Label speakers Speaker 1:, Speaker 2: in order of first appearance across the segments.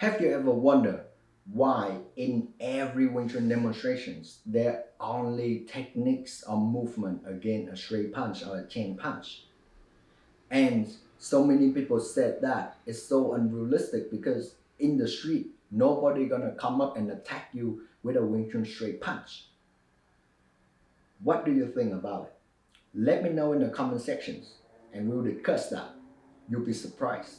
Speaker 1: Have you ever wondered why in every Wing Chun demonstrations there are only techniques or movement against a straight punch or a chain punch? And so many people said that it's so unrealistic because in the street nobody gonna come up and attack you with a Wing Chun straight punch. What do you think about it? Let me know in the comment sections and we'll discuss that. You'll be surprised.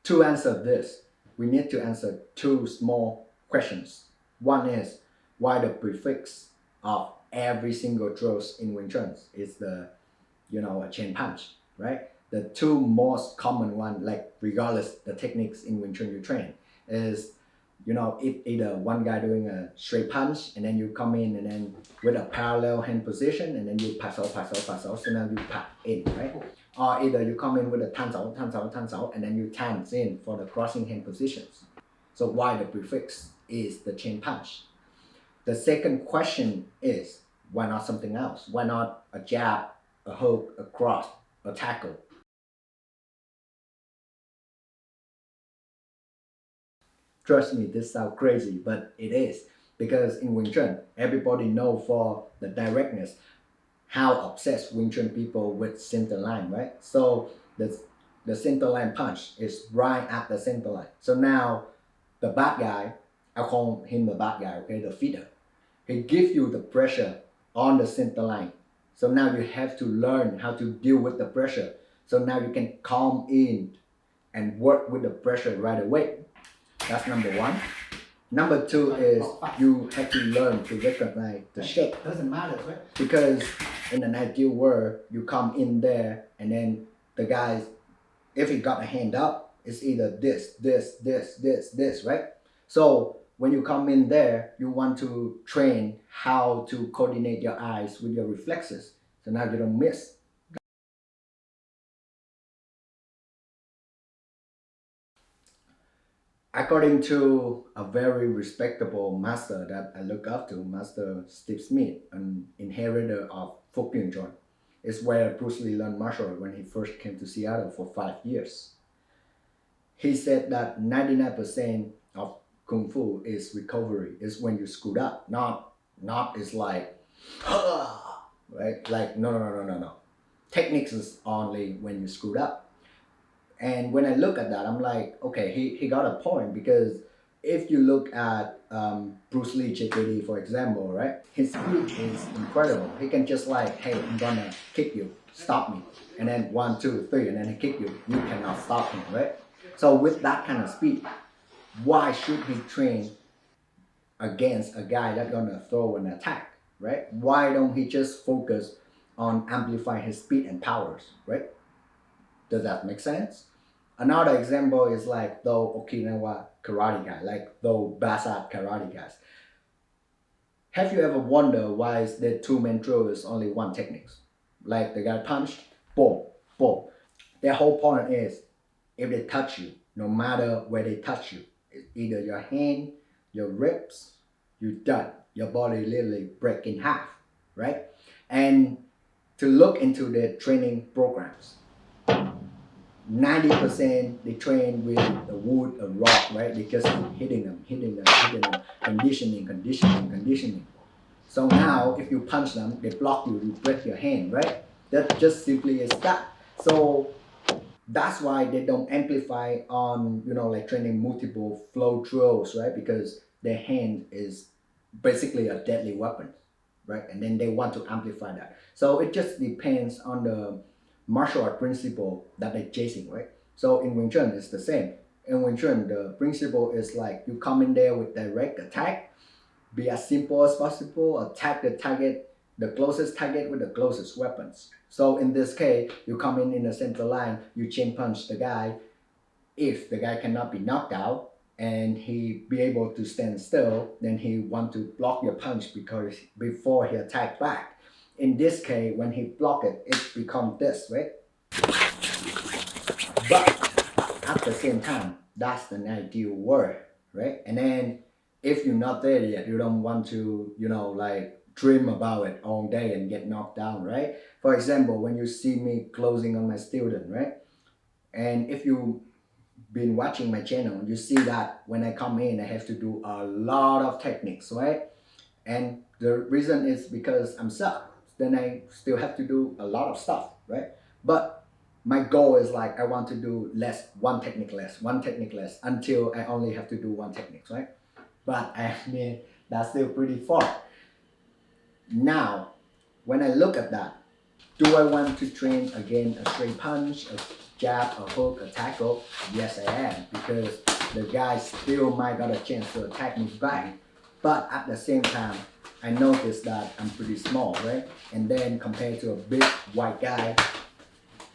Speaker 1: To answer this, we need to answer two small questions. One is why the prefix of every single throws in Wing Chun is the, a chain punch, right? The two most common one, like regardless the techniques in Wing Chun you train, is if either one guy doing a straight punch and then you come in and then with a parallel hand position and then you pass out, so now you pat in, right? Or either you come in with a tan sao, and then you tan in for the crossing hand positions. So why the prefix is the chain punch? The second question is, why not something else? Why not a jab, a hook, a cross, a tackle? Trust me, this sounds crazy, but it is. Because in Wing Chun, everybody know for the directness, how obsessed Wing Chun people with center line, right? So the center line punch is right at the center line. So now the bad guy, I call him the bad guy, okay, the feeder. He gives you the pressure on the center line. So now you have to learn how to deal with the pressure. So now you can calm in and work with the pressure right away. That's number one. Number two is you have to learn to recognize the shape.
Speaker 2: Doesn't matter, right?
Speaker 1: Because in an ideal world, you come in there and then the guys, if he got a hand up, it's either this, right? So when you come in there, you want to train how to coordinate your eyes with your reflexes. So now you don't miss. According to a very respectable master that I look up to, Master Steve Smith, an inheritor of folk Wing Chun, is where Bruce Lee learned martial art when he first came to Seattle for 5 years. He said that 99% of Kung Fu is recovery, is when you screwed up, not is like, right? Like, no. Techniques is only when you screwed up. And when I look at that, I'm like, okay, he got a point, because if you look at Bruce Lee JKD, for example, right? His speed is incredible. He can just like, hey, I'm gonna kick you, stop me. And then 1, 2, 3, and then he kick you. You cannot stop him, right? So with that kind of speed, why should he train against a guy that's gonna throw an attack, right? Why don't he just focus on amplifying his speed and powers, right? Does that make sense? Another example is like the Okinawa karate guy, like the Basat karate guys. Have you ever wondered why is the two-man throw is only one technique? Like the guy punched, boom, boom. Their whole point is, if they touch you, no matter where they touch you, it's either your hand, your ribs, you're done. Your body literally break in half, right? And to look into their training programs, 90% they train with the wood, a rock, right? They just hitting them, conditioning. So now if you punch them, they block you, you break your hand, right? That just simply is that. So that's why they don't amplify on, like training multiple flow throws, right? Because their hand is basically a deadly weapon, right? And then they want to amplify that. So it just depends on the martial art principle that they're chasing, right? So in Wing Chun, it's the same. In Wing Chun, the principle is like you come in there with direct attack, be as simple as possible, attack the target, the closest target with the closest weapons. So in this case, you come in the center line, you chain punch the guy. If the guy cannot be knocked out and he be able to stand still, then he want to block your punch because before he attack back. In this case, when he block it, it becomes this, right? But at the same time, that's the ideal word, right? And then If you're not there yet, you don't want to, like dream about it all day and get knocked down, right? For example, when you see me closing on my student, right? And if you've been watching my channel, you see that when I come in, I have to do a lot of techniques, right? And the reason is because I'm stuck. Then I still have to do a lot of stuff, right? But my goal is like I want to do less, one technique less, until I only have to do one technique, right? But I mean, that's still pretty far. Now, when I look at that, do I want to train again a straight punch, a jab, a hook, a tackle? Yes, I am, because the guy still might got a chance to attack me back. But at the same time, I noticed that I'm pretty small, right? And then compared to a big white guy,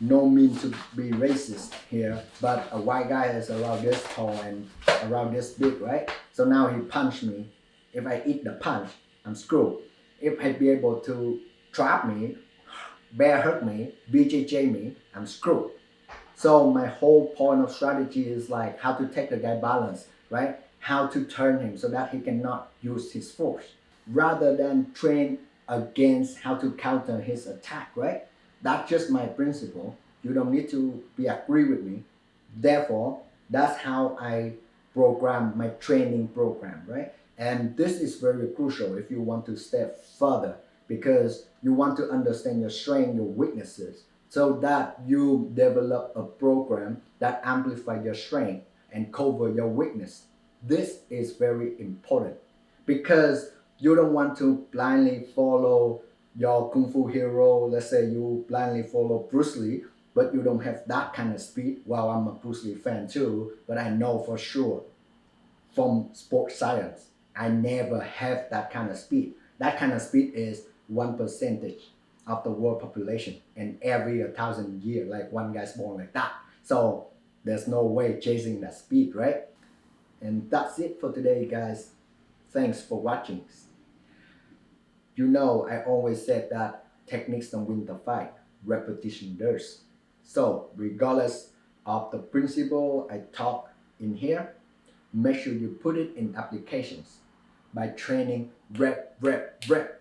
Speaker 1: no mean to be racist here, but a white guy is around this tall and around this big, right? So now he punched me. If I eat the punch, I'm screwed. If I be able to trap me, bear hug me, BJJ me, I'm screwed. So my whole point of strategy is like how to take the guy balance, right? How to turn him so that he cannot use his force, rather than train against how to counter his attack, right? That's just my principle. You don't need to be agree with me. Therefore, that's how I program my training program, right? And this is very crucial if you want to step further, because you want to understand your strength, your weaknesses, so that you develop a program that amplify your strength and cover your weakness. This is very important, because you don't want to blindly follow your kung fu hero. Let's say you blindly follow Bruce Lee, but you don't have that kind of speed. Well, I'm a Bruce Lee fan too, but I know for sure from sports science, I never have that kind of speed. That kind of speed is 1% of the world population, and every 1,000 years, like one guy's born like that. So there's no way chasing that speed, right? And that's it for today, guys. Thanks for watching. You know, I always said that techniques don't win the fight, repetition does. So regardless of the principle I talk in here, make sure you put it in applications by training rep, rep, rep.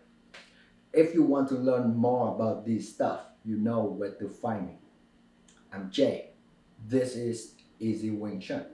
Speaker 1: If you want to learn more about this stuff, you know where to find me. I'm Jay. This is EZ Wing Chun.